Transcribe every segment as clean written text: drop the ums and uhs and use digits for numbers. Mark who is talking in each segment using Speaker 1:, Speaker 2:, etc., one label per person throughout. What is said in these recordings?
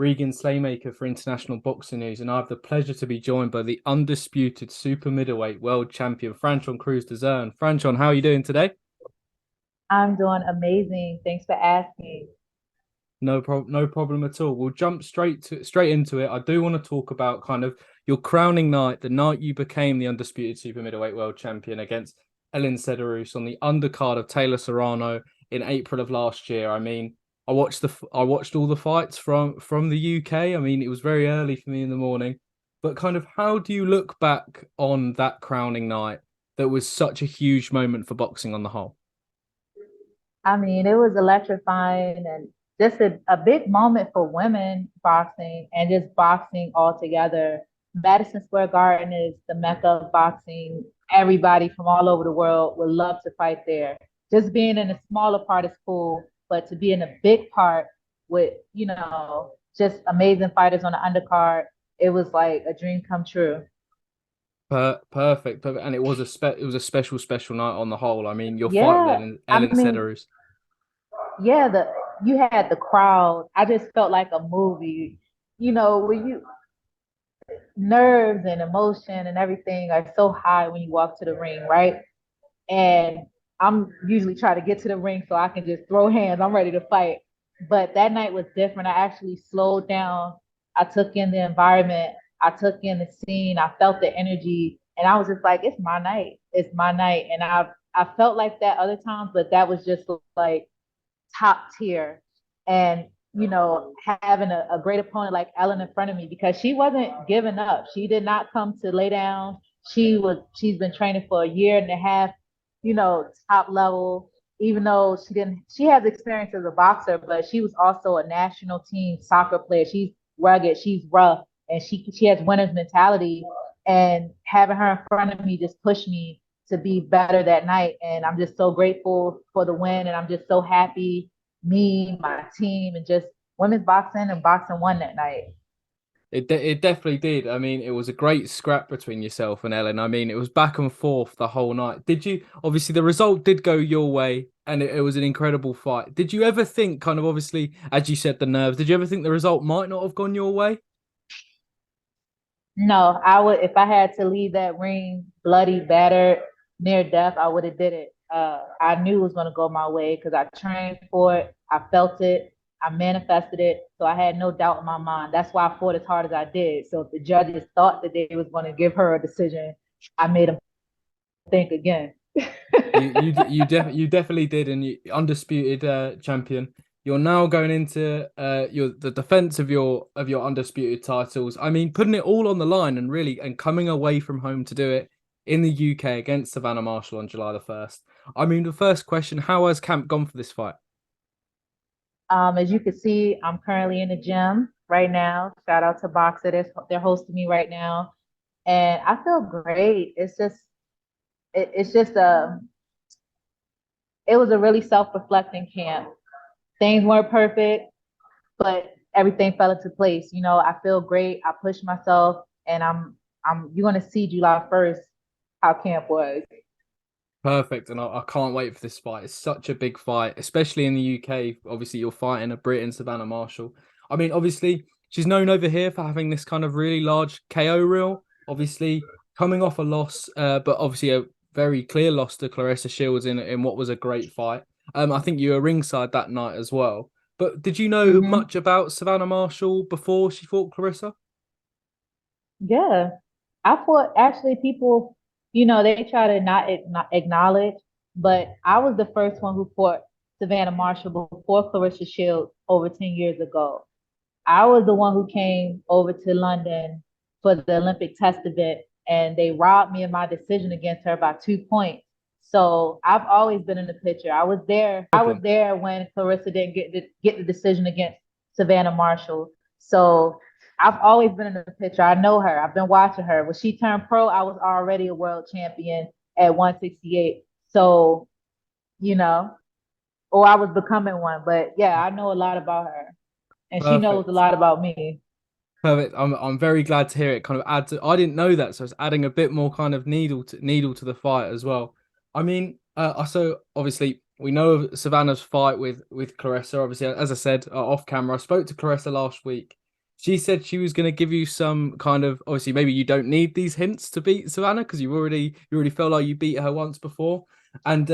Speaker 1: Regan Slaymaker for International Boxing News, and I have the pleasure to be joined by the undisputed super-middleweight world champion, Franchon Crews-Dezurn. Franchon, how are you doing today?
Speaker 2: I'm doing amazing. Thanks for asking.
Speaker 1: No problem at all. We'll jump straight into it. I do want to talk about kind of your crowning night, the night you became the undisputed super-middleweight world champion against Ellen Cederroos on the undercard of Taylor Serrano in April of last year. I mean, I watched all the fights from the UK. I mean, it was very early for me in the morning, but kind of how do you look back on that crowning night that was such a huge moment for boxing on the whole?
Speaker 2: I mean, it was electrifying and just a big moment for women boxing and just boxing altogether. Madison Square Garden is the mecca of boxing. Everybody from all over the world would love to fight there. Just being in a smaller part is cool, but to be in a big part with, just amazing fighters on the undercard, it was like a dream come true.
Speaker 1: Perfect. And it was it was a special night on the whole. I mean, your fight with
Speaker 2: Yeah, I
Speaker 1: Ellen
Speaker 2: mean,
Speaker 1: Cederroos.
Speaker 2: yeah, the you had the crowd. I just felt like a movie. When you nerves and emotion and everything are so high when you walk to the ring, right? And I'm usually trying to get to the ring so I can just throw hands. I'm ready to fight. But that night was different. I actually slowed down. I took in the environment. I took in the scene. I felt the energy. And I was just like, it's my night. It's my night. And I felt like that other times, but that was just like top tier. And having a great opponent like Ellen in front of me because she wasn't giving up. She did not come to lay down. She's been training for a year and a half, top level, even though she has experience as a boxer, but she was also a national team soccer player. She's rugged, she's rough, and she has winner's mentality. And having her in front of me just pushed me to be better that night. And I'm just so grateful for the win. And I'm just so happy, me, my team, and just women's boxing and boxing won that night.
Speaker 1: It definitely did. I mean, it was a great scrap between yourself and Ellen. I mean, it was back and forth the whole night. Did you obviously the result did go your way and it was an incredible fight. Did you ever think, kind of obviously, as you said, the nerves, did you ever think the result might not have gone your way?
Speaker 2: No, I would if I had to leave that ring bloody, battered, near death, I would have did it. I knew it was going to go my way because I trained for it. I felt it. I manifested it. So I had no doubt in my mind. That's why I fought as hard as I did. So if the judges thought that they was going to give her a decision, I made them think again.
Speaker 1: You definitely did, and you undisputed champion. You're now going into the defense of your undisputed titles. I mean, putting it all on the line and really and coming away from home to do it in the UK against Savannah Marshall on July the 1st. I mean, the first question: how has camp gone for this fight?
Speaker 2: As you can see, I'm currently in the gym right now. Shout out to Boxer. They're hosting me right now. And I feel great. It's just it was a really self-reflecting camp. Things weren't perfect, but everything fell into place. I feel great. I pushed myself, and I'm. You're gonna see July 1st how camp was.
Speaker 1: Perfect, and I can't wait for this fight. It's such a big fight, especially in the UK. Obviously, you're fighting a Brit in Savannah Marshall. I mean, obviously, she's known over here for having this kind of really large KO reel. Obviously, coming off a loss, but obviously a very clear loss to Claressa Shields in what was a great fight. I think you were ringside that night as well. But did you know
Speaker 2: Hmm.
Speaker 1: much about Savannah Marshall before she fought Claressa?
Speaker 2: Yeah, I thought actually people, they try to not acknowledge, but I was the first one who fought Savannah Marshall before Clarissa Shields over 10 years ago. I was the one who came over to London for the Olympic test event, and they robbed me of my decision against her by 2 points. So I've always been in the picture. I was there. I was
Speaker 1: Problem.
Speaker 2: there when Clarissa didn't get the decision against Savannah Marshall. So I've always been in the picture. I know her. I've been watching her. When she turned pro, I was already a world champion at 168. So, you know, or I was becoming one. But yeah, I know a lot about her, and she knows a
Speaker 1: Perfect.
Speaker 2: lot about me.
Speaker 1: Perfect. I'm very glad to hear it. Kind of adds. I didn't know that, so it's adding a bit more kind of needle to the fight as well. I mean, so obviously we know of Savannah's fight with Claressa. Obviously, as I said off camera, I spoke to Claressa last week, She said she was going to give you some kind of, obviously maybe you don't need these hints to beat Savannah because you already felt like you beat her once before. And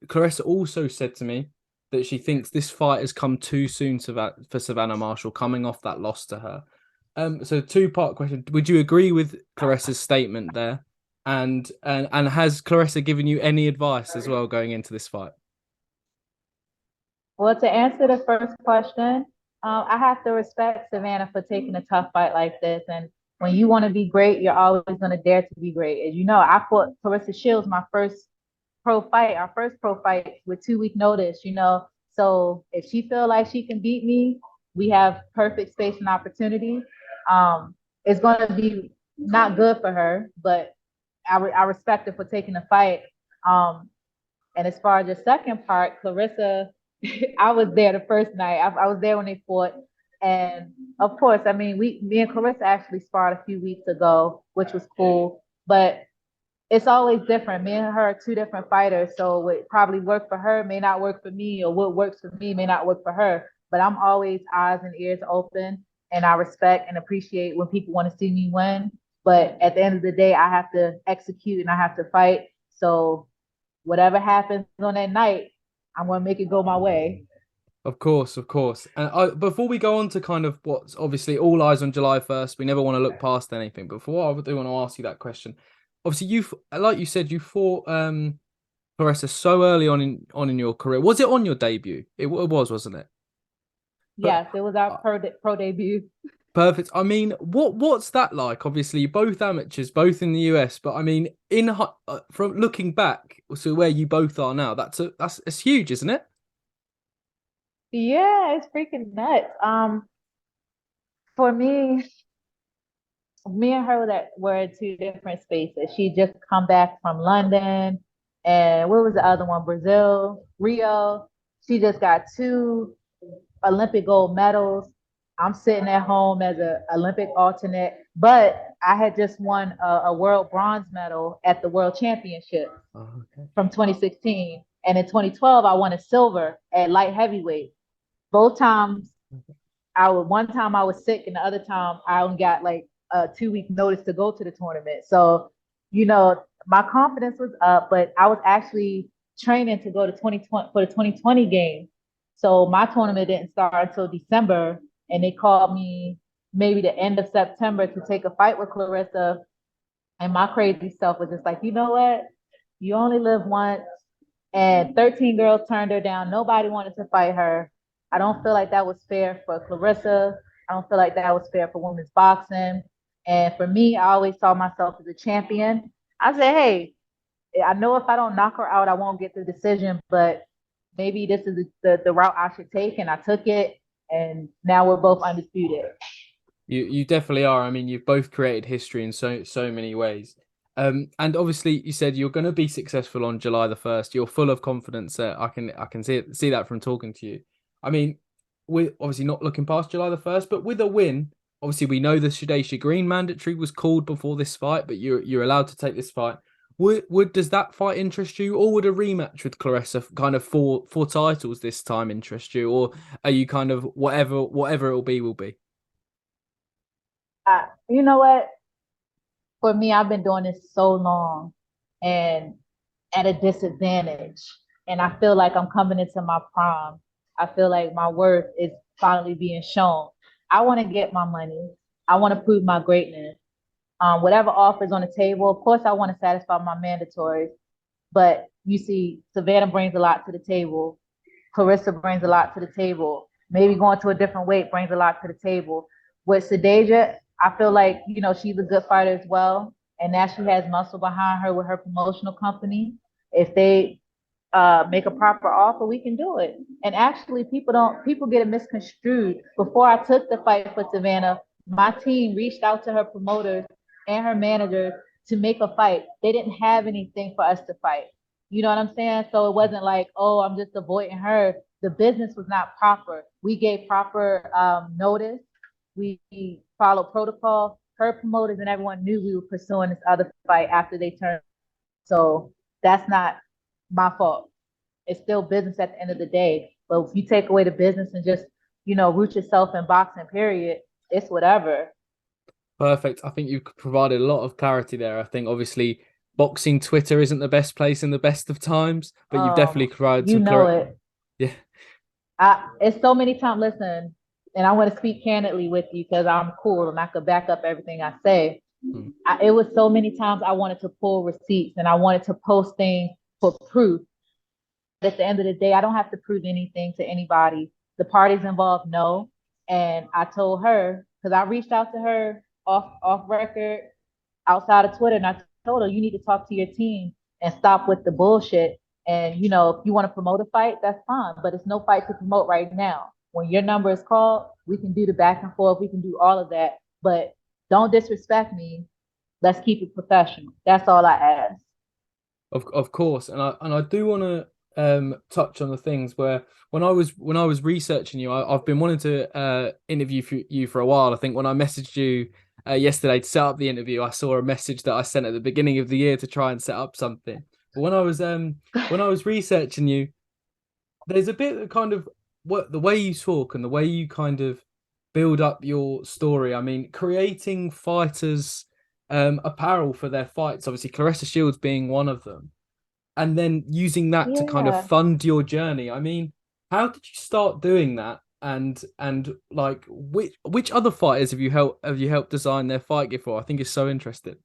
Speaker 1: Claressa also said to me that she thinks this fight has come too soon for Savannah Marshall coming off that loss to her. So two-part question. Would you agree with Claressa's statement there? And has Claressa given you any advice as well going into this fight?
Speaker 2: Well, to answer the first question, I have to respect Savannah for taking a tough fight like this. And when you want to be great, you're always going to dare to be great. As you know, I fought Claressa Shields my first pro fight, our first pro fight with 2 week notice, you know. So if she feel like she can beat me, we have perfect space and opportunity. It's going to be not good for her, but I respect her for taking the fight. Um, and as far as the second part, Claressa, I was there the first night. I was there when they fought. And of course, I mean, me and Claressa actually sparred a few weeks ago, which was cool. But it's always different. Me and her are two different fighters. So what probably worked for her may not work for me, or what works for me may not work for her. But I'm always eyes and ears open. And I respect and appreciate when people want to see me win. But at the end of the day, I have to execute and I have to fight. So whatever happens on that night, I'm gonna make it go my way.
Speaker 1: Of course, of course. And before we go on to kind of what's obviously all eyes on July 1st, we never want to look past anything. Before I do want to ask you that question, obviously like you said, you fought Claressa so early on in your career. Was it on your debut? It was, wasn't it? But
Speaker 2: Yes, it was our pro debut.
Speaker 1: perfect. I mean, what's that like? Obviously, you're both amateurs, both in the US. But I mean, from looking back to where you both are now, that's huge, isn't it?
Speaker 2: Yeah, it's freaking nuts. For me and her were in two different spaces. She just come back from London, and what was the other one? Brazil, Rio. She just got two Olympic gold medals. I'm sitting at home as an Olympic alternate, but I had just won a world bronze medal at the World Championship
Speaker 1: Oh, okay.
Speaker 2: from 2016, and in 2012 I won a silver at light heavyweight. Both times one time I was sick, and the other time I only got like a 2 week notice to go to the tournament. So, you know, my confidence was up, but I was actually training to go to 2020 for the 2020 game. So my tournament didn't start until December, and they called me maybe the end of September to take a fight with Claressa. And my crazy self was just like, you know what? You only live once. And 13 girls turned her down. Nobody wanted to fight her. I don't feel like that was fair for Claressa. I don't feel like that was fair for women's boxing. And for me, I always saw myself as a champion. I said, hey, I know if I don't knock her out, I won't get the decision, but maybe this is the route I should take. And I took it. And now we're both undisputed.
Speaker 1: You definitely are. I mean, you've both created history in so many ways. And obviously you said you're going to be successful on July the 1st. You're full of confidence there. I can see that from talking to you. I mean, we're obviously not looking past July the 1st, but with a win, obviously we know the Shadasia Green mandatory was called before this fight, but you're allowed to take this fight. Would does that fight interest you, or would a rematch with Claressa kind of for titles this time interest you, or are you kind of whatever it will be?
Speaker 2: You know what? For me, I've been doing this so long and at a disadvantage. And I feel like I'm coming into my prime. I feel like my worth is finally being shown. I want to get my money. I want to prove my greatness. Whatever offers on the table, of course, I want to satisfy my mandatories. But you see, Savannah brings a lot to the table. Claressa brings a lot to the table. Maybe going to a different weight brings a lot to the table. With Shadasia, I feel like, you know, she's a good fighter as well. And now she has muscle behind her with her promotional company. If they make a proper offer, we can do it. And actually, people get it misconstrued. Before I took the fight for Savannah, my team reached out to her promoters and her managers to make a fight. They didn't have anything for us to fight. You know what I'm saying? So it wasn't like, oh, I'm just avoiding her. The business was not proper. We gave proper notice. We followed protocol. Her promoters and everyone knew we were pursuing this other fight after they turned. So that's not my fault. It's still business at the end of the day. But if you take away the business and just, you know, root yourself in boxing, period, it's whatever.
Speaker 1: Perfect. I think you provided a lot of clarity there. I think obviously boxing Twitter isn't the best place in the best of times, but you've definitely provided
Speaker 2: You
Speaker 1: some
Speaker 2: know
Speaker 1: clar
Speaker 2: it.
Speaker 1: Yeah,
Speaker 2: It's so many times. Listen, and I want to speak candidly with you because I'm cool and I could back up everything I say.
Speaker 1: mm,
Speaker 2: It was so many times I wanted to pull receipts and I wanted to post things for proof. At the end of the day, I don't have to prove anything to anybody. The parties involved know. And I told her, because I reached out to her off record outside of Twitter, and I told her, you need to talk to your team and stop with the bullshit. And if you want to promote a fight, that's fine, but it's no fight to promote right now. When your number is called, we can do the back and forth, we can do all of that, but don't disrespect me. Let's keep it professional. That's all I ask.
Speaker 1: of course, and I do want to touch on the things where when I was researching you, I've been wanting to interview you for a while. I think when I messaged you yesterday to set up the interview, I saw a message that I sent at the beginning of the year to try and set up something. But when I was researching you, there's a bit of kind of what the way you talk and the way you kind of build up your story. I mean, creating fighters apparel for their fights, obviously Claressa Shields being one of them, and then using that to kind of
Speaker 2: Yeah.
Speaker 1: fund your journey. I mean, how did you start doing that? And like which other fighters have you helped design their fight gear for? I think it's so interesting.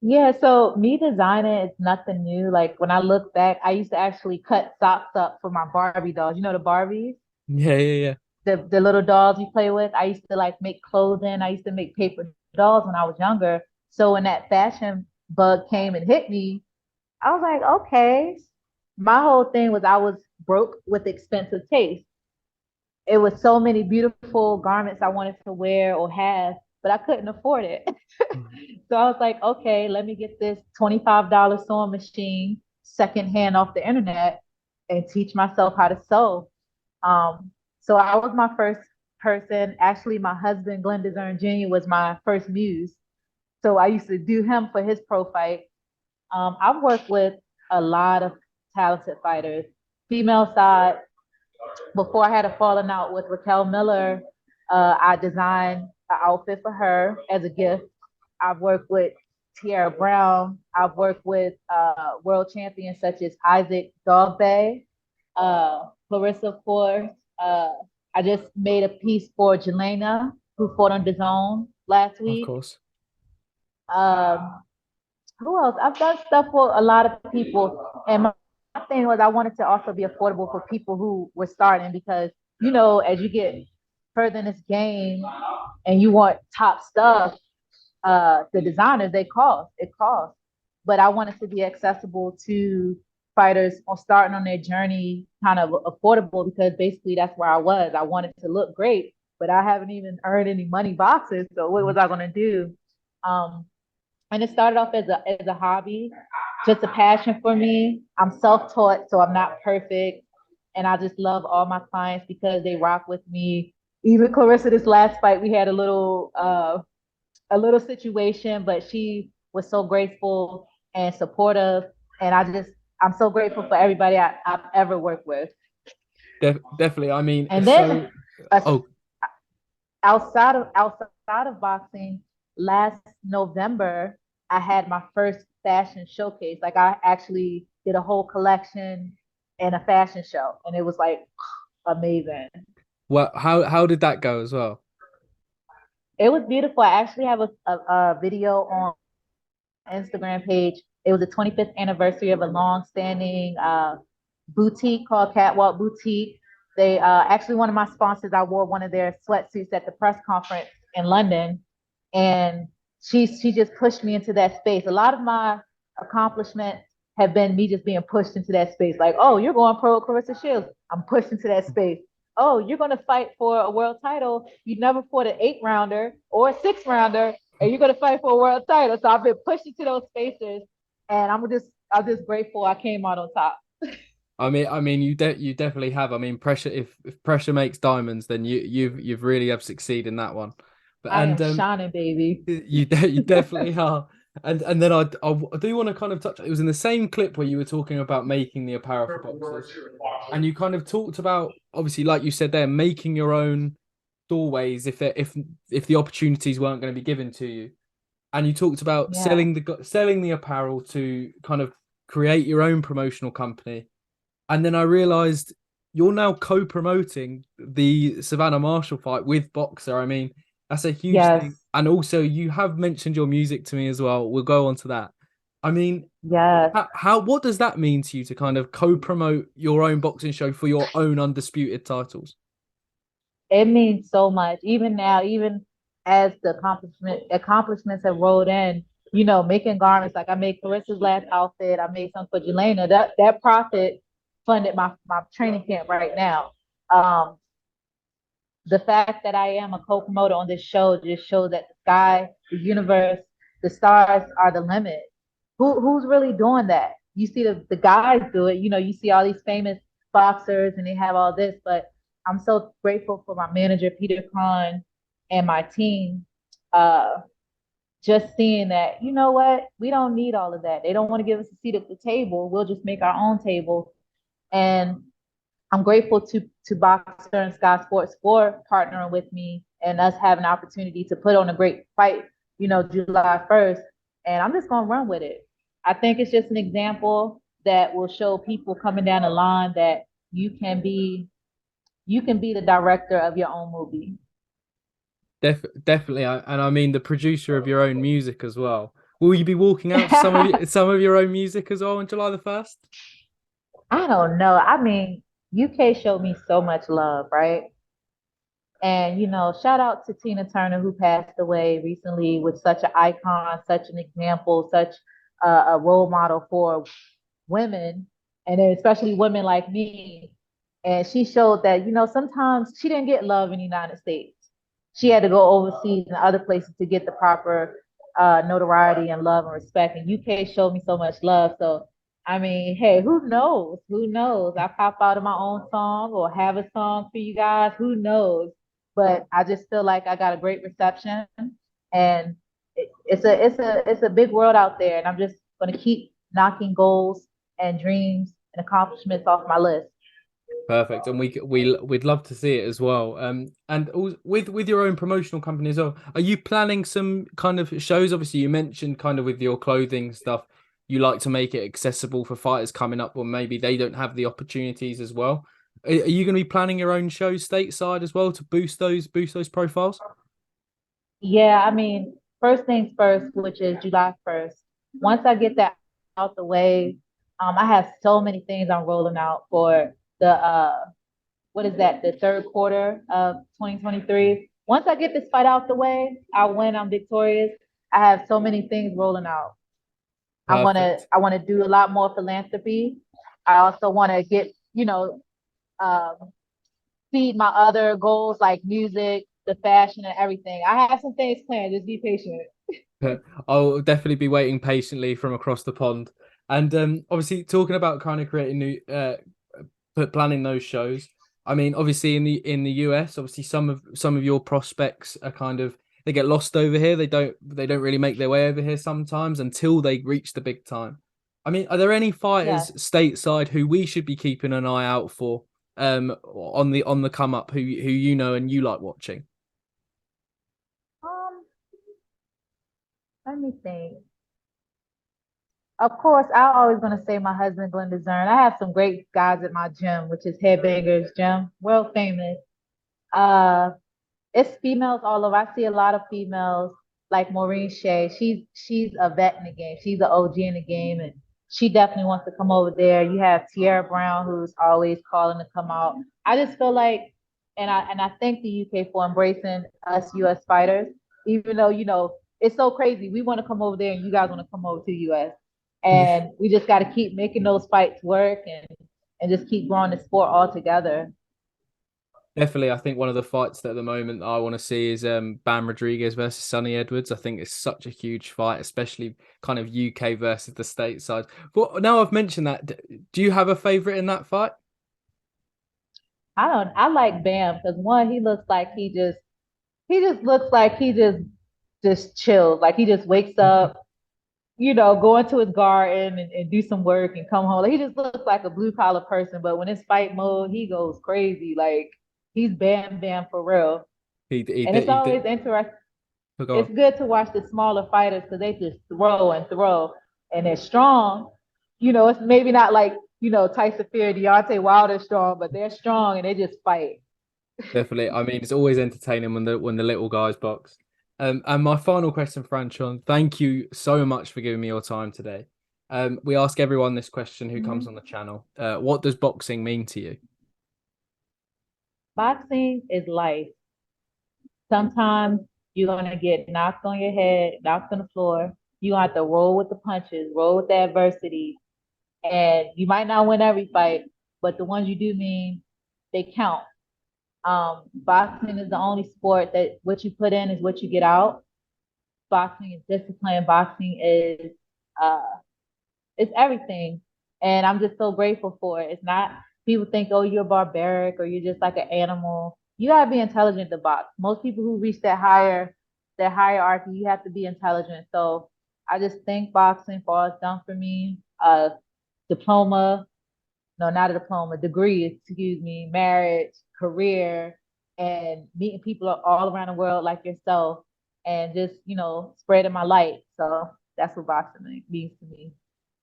Speaker 2: Yeah, so me designing is nothing new. Like when I look back, I used to actually cut socks up for my Barbie dolls. You know the Barbies?
Speaker 1: Yeah, yeah,
Speaker 2: The little dolls you play with. I used to like make clothing. I used to make paper dolls when I was younger. So when that fashion bug came and hit me, I was like, okay. My whole thing was I was broke with expensive taste. It was so many beautiful garments I wanted to wear or have, but I couldn't afford it.
Speaker 1: yeah.
Speaker 2: So I was like, okay, let me get this $25 sewing machine secondhand off the internet and teach myself how to sew. So I was my first person. Actually, my husband, Glenn Jr., was my first muse. So I used to do him for his pro fight. I've worked with a lot of talented fighters, female side. Before I had a falling out with Raquel Miller, I designed an outfit for her as a gift. I've worked with Tierra Brown. I've worked with world champions such as Isaac Dogbe, Clarissa, of course. I just made a piece for Jelena, who fought on DAZN last
Speaker 1: Of
Speaker 2: week.
Speaker 1: course.
Speaker 2: Um, who else? I've done stuff for a lot of people. And my thing was I wanted to also be affordable for people who were starting because, as you get further in this game and you want top stuff, the designers, it costs. But I wanted to be accessible to fighters on starting on their journey, kind of affordable because basically that's where I was. I wanted to look great, but I haven't even earned any money boxes. So what was I going to do? Um, and it started off as a hobby, just a passion for me. I'm self-taught, so I'm not perfect, and I just love all my clients because they rock with me. Even Clarissa, this last fight, we had a little situation, but she was so grateful and supportive, and I'm so grateful for everybody I've ever worked with.
Speaker 1: Definitely. I mean,
Speaker 2: And
Speaker 1: so
Speaker 2: then uh,
Speaker 1: oh,
Speaker 2: outside of boxing, last November I had my first fashion showcase. Like I actually did a whole collection and a fashion show, and it was like amazing.
Speaker 1: well, how did that go as well?
Speaker 2: It was beautiful. I actually have a video on Instagram page. It was the 25th anniversary of a long-standing boutique called Catwalk Boutique. They actually one of my sponsors. I wore one of their sweatsuits at the press conference in London, and she just pushed me into that space. A lot of my accomplishments have been me just being pushed into that space. Like, oh, you're going pro with Claressa Shields. I'm pushed into that space. Oh, you're going to fight for a world title. You never fought an 8 rounder or a 6 rounder, and you're going to fight for a world title. So I've been pushed into those spaces, and I'm just grateful I came out on top.
Speaker 1: I mean, you definitely have. I mean, pressure. If pressure makes diamonds, then you've really have succeeded in that one. But
Speaker 2: I am shining, baby.
Speaker 1: you definitely are. And then I do want to kind of touch. It was in the same clip where you were talking about making the apparel for boxers, and you kind of talked about obviously, like you said there, making your own doorways if the opportunities weren't going to be given to you. And you talked about
Speaker 2: Yeah.
Speaker 1: selling the apparel to kind of create your own promotional company. And then I realized you're now co-promoting the Savannah Marshall fight with Boxer. I mean, that's a huge thing.
Speaker 2: Yes.
Speaker 1: And also, you have mentioned your music to me as well. We'll go on to that. I mean,
Speaker 2: Yes.
Speaker 1: how what does that mean to you to kind of co-promote your own boxing show for your own undisputed titles?
Speaker 2: It means so much. Even now, even as the accomplishments have rolled in, making garments, like I made Claressa's last outfit, I made some for Jelena. That profit funded my training camp right now. Um, the fact that I am a co-promoter on this show just shows that the sky, the universe, the stars are the limit. Who's really doing that? You see the guys do it. You see all these famous boxers and they have all this, but I'm so grateful for my manager Peter Kahn and my team. Just seeing that, you know what, we don't need all of that. They don't want to give us a seat at the table. We'll just make our own table. And I'm grateful to Boxer and Sky Sports for partnering with me and us having an opportunity to put on a great fight, July 1st. And I'm just gonna run with it. I think it's just an example that will show people coming down the line that you can be the director of your own movie.
Speaker 1: Definitely, and I mean the producer of your own music as well. Will you be walking out to some of your own music as well on July the 1st?
Speaker 2: I don't know. I mean, UK showed me so much love, right? And shout out to Tina Turner who passed away recently with such an icon, such an example, such a role model for women, and then especially women like me. And she showed that sometimes she didn't get love in the United States. She had to go overseas and other places to get the proper notoriety and love and respect. And UK showed me so much love. So I mean, hey, who knows? Who knows? I pop out of my own song or have a song for you guys. Who knows? But I just feel like I got a great reception, and it's a big world out there, and I'm just gonna keep knocking goals and dreams and accomplishments off my list.
Speaker 1: Perfect, and we'd love to see it as well. And with your own promotional company as well, are you planning some kind of shows? Obviously, you mentioned kind of with your clothing stuff, you like to make it accessible for fighters coming up, or maybe they don't have the opportunities as well. Are you going to be planning your own shows stateside as well to boost those profiles?
Speaker 2: Yeah, I mean, first things first, which is July 1st. Once I get that out the way, I have so many things I'm rolling out for the what is that, the third quarter of 2023. Once I get this fight out the way, I win, I'm victorious. I have so many things rolling out. I wanna
Speaker 1: Perfect.
Speaker 2: I wanna do a lot more philanthropy. I also wanna get, um, feed my other goals like music, the fashion and everything. I have some things planned. Just be patient.
Speaker 1: I'll definitely be waiting patiently from across the pond. And obviously, talking about kind of creating new, planning those shows. I mean, obviously in the US, obviously some of your prospects are kind of they get lost over here. They don't really make their way over here sometimes until they reach the big time. I mean, are there any
Speaker 2: Yeah.
Speaker 1: fighters stateside who we should be keeping an eye out for on the come up who you know and you like watching?
Speaker 2: Um, Let me think. Of course, I'm always gonna say my husband, Glenn-Dezurn. I have some great guys at my gym, which is Headbangers Gym, world famous. Uh, it's females all over. I see a lot of females like Maureen Shea. She's a vet in the game. She's an OG in the game, and she definitely wants to come over there. You have Tierra Brown, who's always calling to come out. I just feel like, and I thank the UK for embracing us US fighters, even though it's so crazy. We want to come over there, and you guys want to come over to the US, and we just got to keep making those fights work and just keep growing the sport all together.
Speaker 1: Definitely, I think one of the fights that at the moment I want to see is Bam Rodriguez versus Sonny Edwards. I think it's such a huge fight, especially kind of UK versus the stateside. But now I've mentioned that, do you have a favorite in that fight?
Speaker 2: I like Bam because one, he just looks like he just chills. Like he just wakes up, go into his garden and do some work and come home. Like he just looks like a blue collar person. But when it's fight mode, he goes crazy. Like he's Bam Bam for real. And it's
Speaker 1: he
Speaker 2: always
Speaker 1: did.
Speaker 2: interesting.
Speaker 1: Oh, go
Speaker 2: It's
Speaker 1: on.
Speaker 2: good to watch the smaller fighters because they just throw and throw, and they're strong. It's maybe not like Tyson Fury, Deontay Wilder strong, but they're strong and they just fight.
Speaker 1: Definitely. I mean, it's always entertaining when the little guys box. And my final question, Franchon, thank you so much for giving me your time today. We ask everyone this question who comes
Speaker 2: Mhm.
Speaker 1: on the channel. What does boxing mean to you?
Speaker 2: Boxing is life. Sometimes you're gonna get knocked on your head, knocked on the floor. You have to roll with the punches, roll with the adversity, and you might not win every fight, but the ones you do mean they count. Boxing is the only sport that what you put in is what you get out. Boxing is discipline. Boxing is uh, it's everything, and I'm just so grateful for it. It's not people think, oh, you're barbaric or you're just like an animal. You gotta be intelligent to box. Most people who reach that hierarchy, you have to be intelligent. So I just thank boxing for all it's done for me. Diploma, no, not a diploma, degree, excuse me, marriage, career, and meeting people all around the world like yourself, and just spreading my light. So that's what boxing means to me.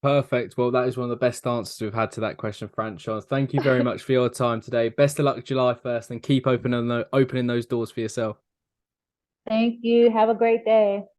Speaker 1: Perfect. Well, that is one of the best answers we've had to that question, Franchon. Thank you very much for your time today. Best of luck July 1st and keep opening those doors for yourself.
Speaker 2: Thank you. Have a great day.